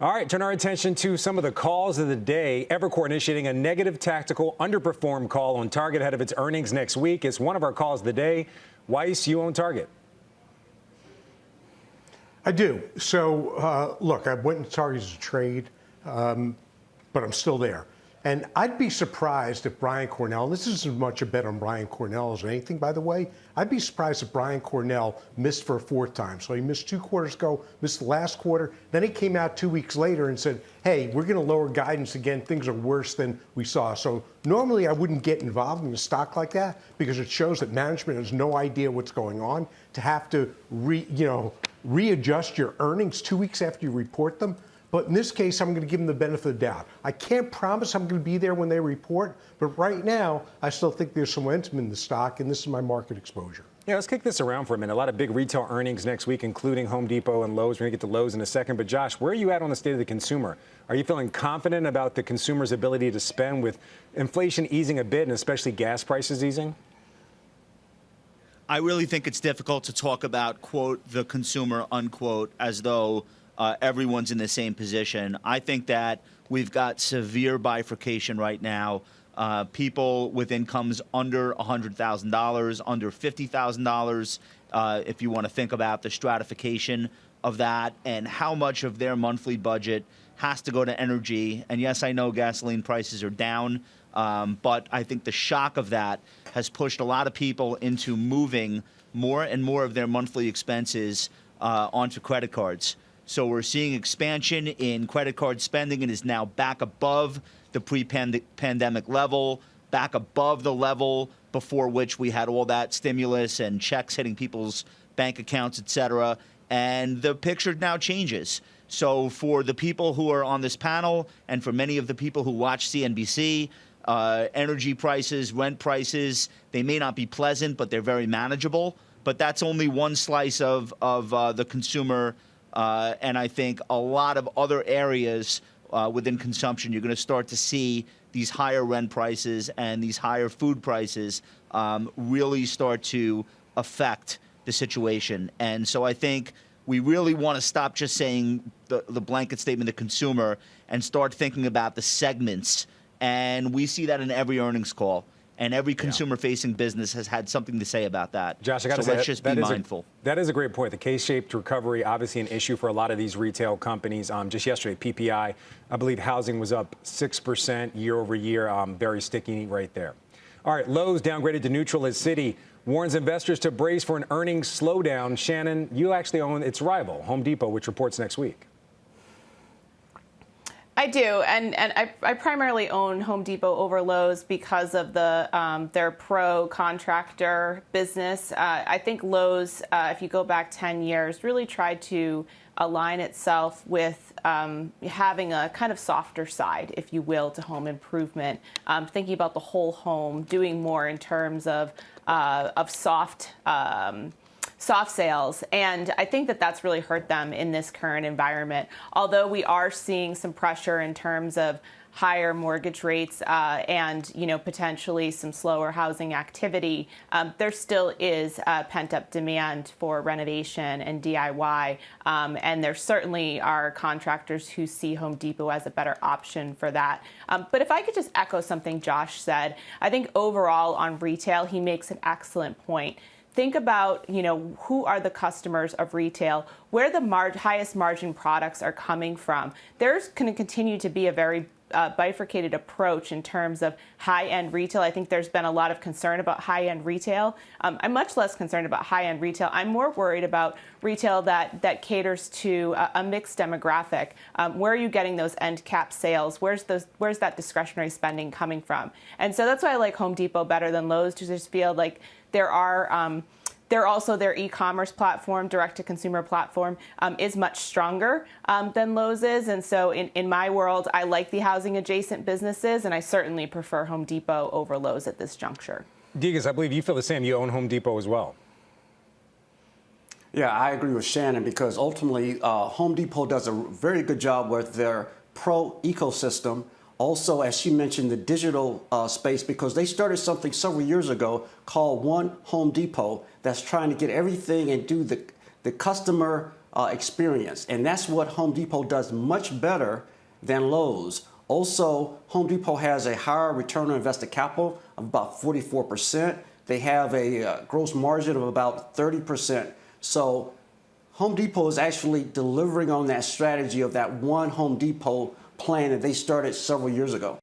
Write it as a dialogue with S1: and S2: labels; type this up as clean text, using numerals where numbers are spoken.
S1: All right, turn our attention to some of the calls of the day. Evercore initiating a negative tactical underperform call on Target ahead of its earnings next week. It's one of our calls of the day. Weiss, you own Target.
S2: I do. So, look, I went into Target as a trade, but I'm still there. And I'd be surprised if Brian Cornell, and this isn't as much a bet on Brian Cornell as anything, by the way, I'd be surprised if Brian Cornell missed for a fourth time. So he missed 2 quarters ago, missed the last quarter. Then he came out 2 weeks later and said, hey, we're going to lower guidance again. Things are worse than we saw. So normally I wouldn't get involved in a stock like that because it shows that management has no idea what's going on. To have to readjust your earnings 2 weeks after you report them. But in this case, I'm going to give them the benefit of the doubt. I can't promise I'm going to be there when they report, but right now, I still think there's some momentum in the stock, and this is my market exposure.
S1: Yeah, let's kick this around for a minute. A lot of big retail earnings next week, including Home Depot and Lowe's. We're going to get to Lowe's in a second. But, Josh, where are you at on the state of the consumer? Are you feeling confident about the consumer's ability to spend with inflation easing a bit and especially gas prices easing?
S3: I really think it's difficult to talk about, quote, the consumer, unquote, as though everyone's in the same position. I think that we've got severe bifurcation right now. People with incomes under $100,000, under $50,000, if you want to think about the stratification of that and how much of their monthly budget has to go to energy. And yes, I know gasoline prices are down, but I think the shock of that has pushed a lot of people into moving more and more of their monthly expenses onto credit cards. So we're seeing expansion in credit card spending. It is now back above the pre-pandemic level, back above the level before which we had all that stimulus and checks hitting people's bank accounts, et cetera. And the picture now changes. So for the people who are on this panel and for many of the people who watch CNBC, energy prices, rent prices, they may not be pleasant, but they're very manageable. But that's only one slice of the consumer. And I think a lot of other areas within consumption, you're going to start to see these higher rent prices and these higher food prices really start to affect the situation. And so I think we really want to stop just saying the blanket statement, the consumer, and start thinking about the segments. And we see that in every earnings call. And every consumer-facing business has had something to say about that.
S1: Josh, I got to say,
S3: let's just be mindful.
S1: That is a great point. The K-shaped recovery, obviously an issue for a lot of these retail companies. Just yesterday, PPI, I believe housing was up 6% year over year. Very sticky right there. All right, Lowe's downgraded to neutral as Citi warns investors to brace for an earnings slowdown. Shannon, you actually own its rival, Home Depot, which reports next week.
S4: I do, and I primarily own Home Depot over Lowe's because of their pro contractor business. I think Lowe's, if you go back 10 years, really tried to align itself with having a kind of softer side, if you will, to home improvement, thinking about the whole home, doing more in terms of soft sales. And I think that that's really hurt them in this current environment. Although we are seeing some pressure in terms of higher mortgage rates and, potentially some slower housing activity, there still is pent-up demand for renovation and DIY. And there certainly are contractors who see Home Depot as a better option for that. But if I could just echo something Josh said, I think overall on retail, he makes an excellent point. Think about, who are the customers of retail, where the highest margin products are coming from. There's going to continue to be a very bifurcated approach in terms of high-end retail. I think there's been a lot of concern about high-end retail. I'm much less concerned about high-end retail. I'm more worried about retail that caters to a mixed demographic. Where are you getting those end cap sales? Where's that discretionary spending coming from? And so that's why I like Home Depot better than Lowe's, to just feel like they're also their e-commerce platform, direct-to-consumer platform, is much stronger than Lowe's is. And so in my world, I like the housing-adjacent businesses, and I certainly prefer Home Depot over Lowe's at this juncture.
S1: Degas, I believe you feel the same. You own Home Depot as well.
S5: Yeah, I agree with Shannon because ultimately Home Depot does a very good job with their pro ecosystem. Also, as she mentioned, the digital space, because they started something several years ago called One Home Depot that's trying to get everything and do the customer experience. And that's what Home Depot does much better than Lowe's. Also, Home Depot has a higher return on invested capital of about 44%. They have a gross margin of about 30%. So Home Depot is actually delivering on that strategy of that one Home Depot plan that they started several years ago.